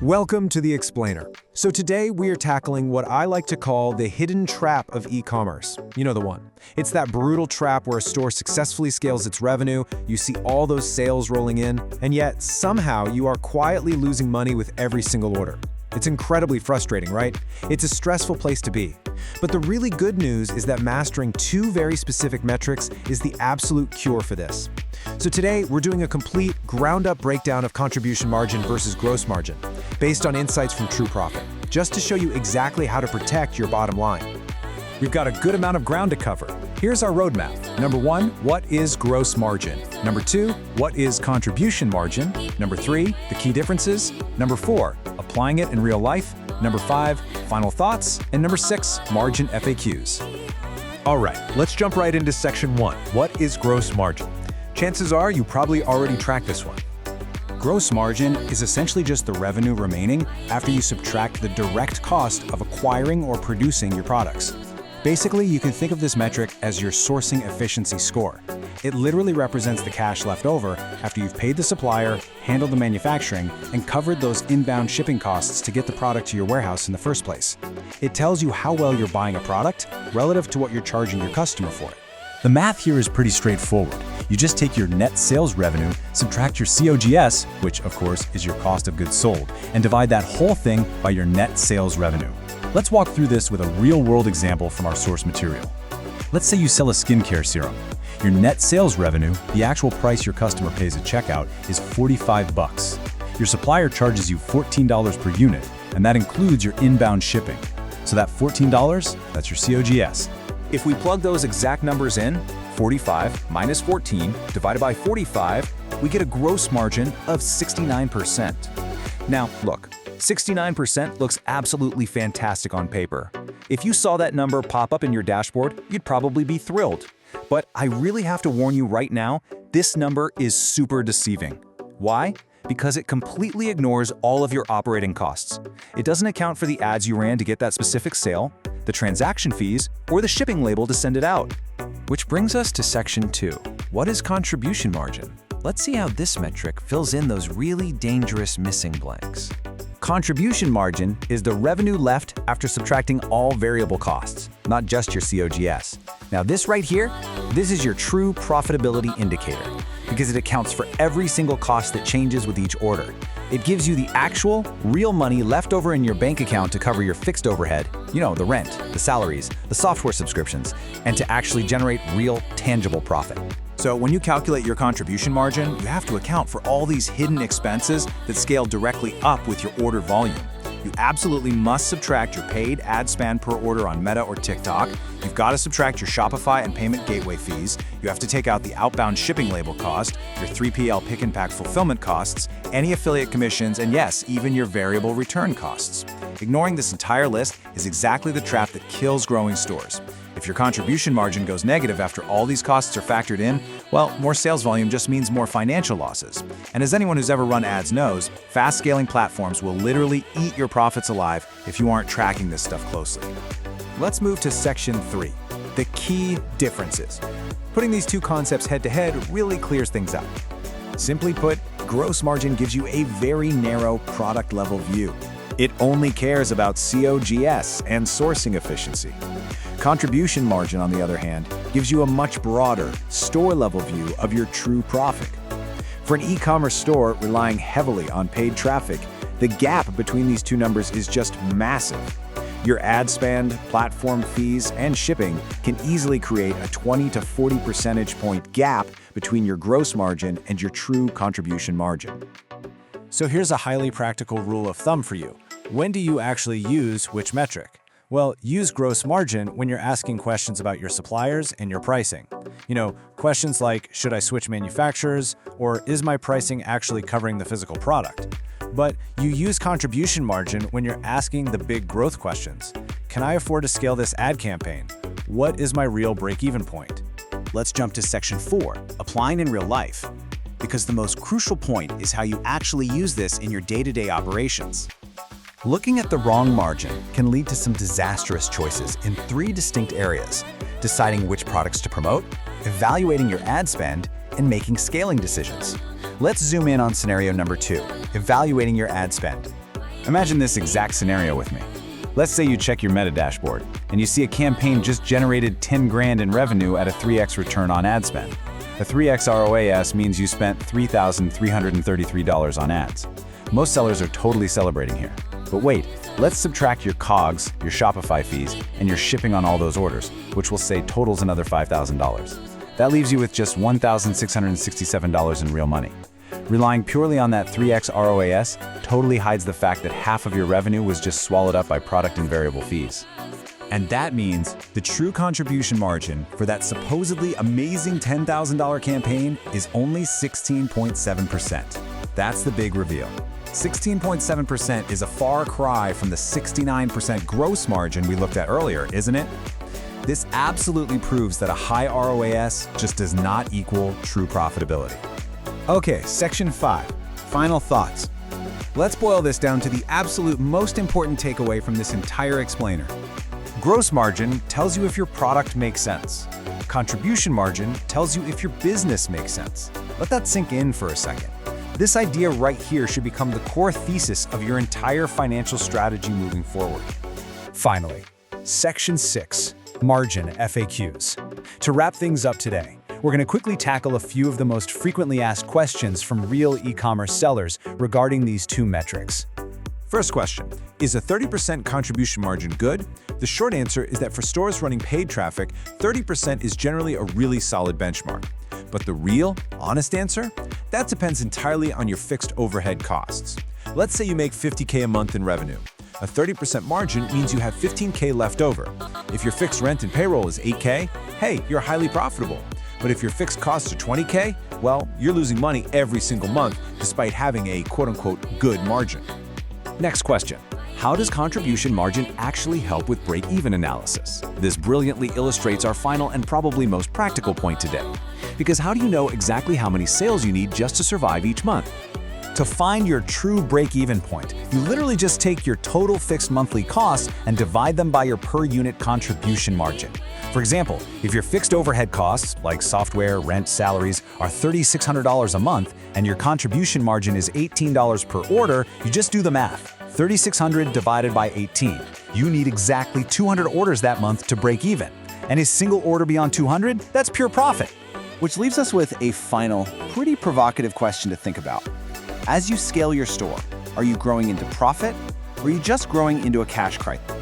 Welcome to The Explainer. So today we are tackling what I like to call the hidden trap of e-commerce. You know the one. It's that brutal trap where a store successfully scales its revenue, you see all those sales rolling in, and yet somehow you are quietly losing money with every single order. It's incredibly frustrating, right? It's a stressful place to be. But the really good news is that mastering two very specific metrics is the absolute cure for this. So today, we're doing a complete, ground-up breakdown of contribution margin versus gross margin, based on insights from TrueProfit, just to show you exactly how to protect your bottom line. We've got a good amount of ground to cover. Here's our roadmap. Number 1, what is gross margin? Number 2, what is contribution margin? Number 3, the key differences. Number 4, applying it in real life. Number 5, final thoughts. And number 6, margin FAQs. All right, let's jump right into section 1. What is gross margin? Chances are you probably already tracked this one. Gross margin is essentially just the revenue remaining after you subtract the direct cost of acquiring or producing your products. Basically, you can think of this metric as your sourcing efficiency score. It literally represents the cash left over after you've paid the supplier, handled the manufacturing, and covered those inbound shipping costs to get the product to your warehouse in the first place. It tells you how well you're buying a product relative to what you're charging your customer for it. The math here is pretty straightforward. You just take your net sales revenue, subtract your COGS, which of course is your cost of goods sold, and divide that whole thing by your net sales revenue. Let's walk through this with a real-world example from our source material. Let's say you sell a skincare serum. Your net sales revenue, the actual price your customer pays at checkout, is $45. Your supplier charges you $14 per unit, and that includes your inbound shipping. So that $14, that's your COGS. If we plug those exact numbers in, 45 minus 14 divided by 45, we get a gross margin of 69%. Now, look, 69% looks absolutely fantastic on paper. If you saw that number pop up in your dashboard, you'd probably be thrilled. But I really have to warn you right now, this number is super deceiving. Why? Because it completely ignores all of your operating costs. It doesn't account for the ads you ran to get that specific sale, the transaction fees, or the shipping label to send it out. Which brings us to section 2. What is contribution margin? Let's see how this metric fills in those really dangerous missing blanks. Contribution margin is the revenue left after subtracting all variable costs, not just your COGS. Now this right here, this is your true profitability indicator, because it accounts for every single cost that changes with each order. It gives you the actual, real money left over in your bank account to cover your fixed overhead, the rent, the salaries, the software subscriptions, and to actually generate real, tangible profit. So when you calculate your contribution margin, you have to account for all these hidden expenses that scale directly up with your order volume. You absolutely must subtract your paid ad spend per order on Meta or TikTok. You've got to subtract your Shopify and payment gateway fees. You have to take out the outbound shipping label cost, your 3PL pick and pack fulfillment costs, any affiliate commissions, and yes, even your variable return costs. Ignoring this entire list is exactly the trap that kills growing stores. If your contribution margin goes negative after all these costs are factored in, well, more sales volume just means more financial losses. And as anyone who's ever run ads knows, fast-scaling platforms will literally eat your profits alive if you aren't tracking this stuff closely. Let's move to section 3, the key differences. Putting these two concepts head-to-head really clears things up. Simply put, gross margin gives you a very narrow product-level view. It only cares about COGS and sourcing efficiency. Contribution margin, on the other hand, gives you a much broader, store-level view of your true profit. For an e-commerce store relying heavily on paid traffic, the gap between these two numbers is just massive. Your ad spend, platform fees, and shipping can easily create a 20 to 40 percentage point gap between your gross margin and your true contribution margin. So here's a highly practical rule of thumb for you. When do you actually use which metric? Well, use gross margin when you're asking questions about your suppliers and your pricing. Questions like, should I switch manufacturers? Or is my pricing actually covering the physical product? But you use contribution margin when you're asking the big growth questions. Can I afford to scale this ad campaign? What is my real break-even point? Let's jump to section 4, applying in real life. Because the most crucial point is how you actually use this in your day-to-day operations. Looking at the wrong margin can lead to some disastrous choices in 3 distinct areas: deciding which products to promote, evaluating your ad spend, and making scaling decisions. Let's zoom in on scenario number 2, evaluating your ad spend. Imagine this exact scenario with me. Let's say you check your Meta dashboard, and you see a campaign just generated 10 grand in revenue at a 3x return on ad spend. A 3x ROAS means you spent $3,333 on ads. Most sellers are totally celebrating here. But wait, let's subtract your COGS, your Shopify fees, and your shipping on all those orders, which will say totals another $5,000. That leaves you with just $1,667 in real money. Relying purely on that 3x ROAS totally hides the fact that half of your revenue was just swallowed up by product and variable fees. And that means the true contribution margin for that supposedly amazing $10,000 campaign is only 16.7%. That's the big reveal. 16.7% is a far cry from the 69% gross margin we looked at earlier, isn't it? This absolutely proves that a high ROAS just does not equal true profitability. Okay, section 5, final thoughts. Let's boil this down to the absolute most important takeaway from this entire explainer. Gross margin tells you if your product makes sense. Contribution margin tells you if your business makes sense. Let that sink in for a second. This idea right here should become the core thesis of your entire financial strategy moving forward. Finally, section 6, margin FAQs. To wrap things up today, we're going to quickly tackle a few of the most frequently asked questions from real e-commerce sellers regarding these two metrics. First question, is a 30% contribution margin good? The short answer is that for stores running paid traffic, 30% is generally a really solid benchmark. But the real, honest answer? That depends entirely on your fixed overhead costs. Let's say you make $50K a month in revenue. A 30% margin means you have $15K left over. If your fixed rent and payroll is $8K, hey, you're highly profitable. But if your fixed costs are $20K, well, you're losing money every single month despite having a quote-unquote good margin. Next question. How does contribution margin actually help with break-even analysis? This brilliantly illustrates our final and probably most practical point today. Because how do you know exactly how many sales you need just to survive each month? To find your true break-even point, you literally just take your total fixed monthly costs and divide them by your per-unit contribution margin. For example, if your fixed overhead costs, like software, rent, salaries, are $3,600 a month and your contribution margin is $18 per order, you just do the math. 3,600 divided by 18. You need exactly 200 orders that month to break even. And is single order beyond 200? That's pure profit. Which leaves us with a final, pretty provocative question to think about. As you scale your store, are you growing into profit or are you just growing into a cash crisis?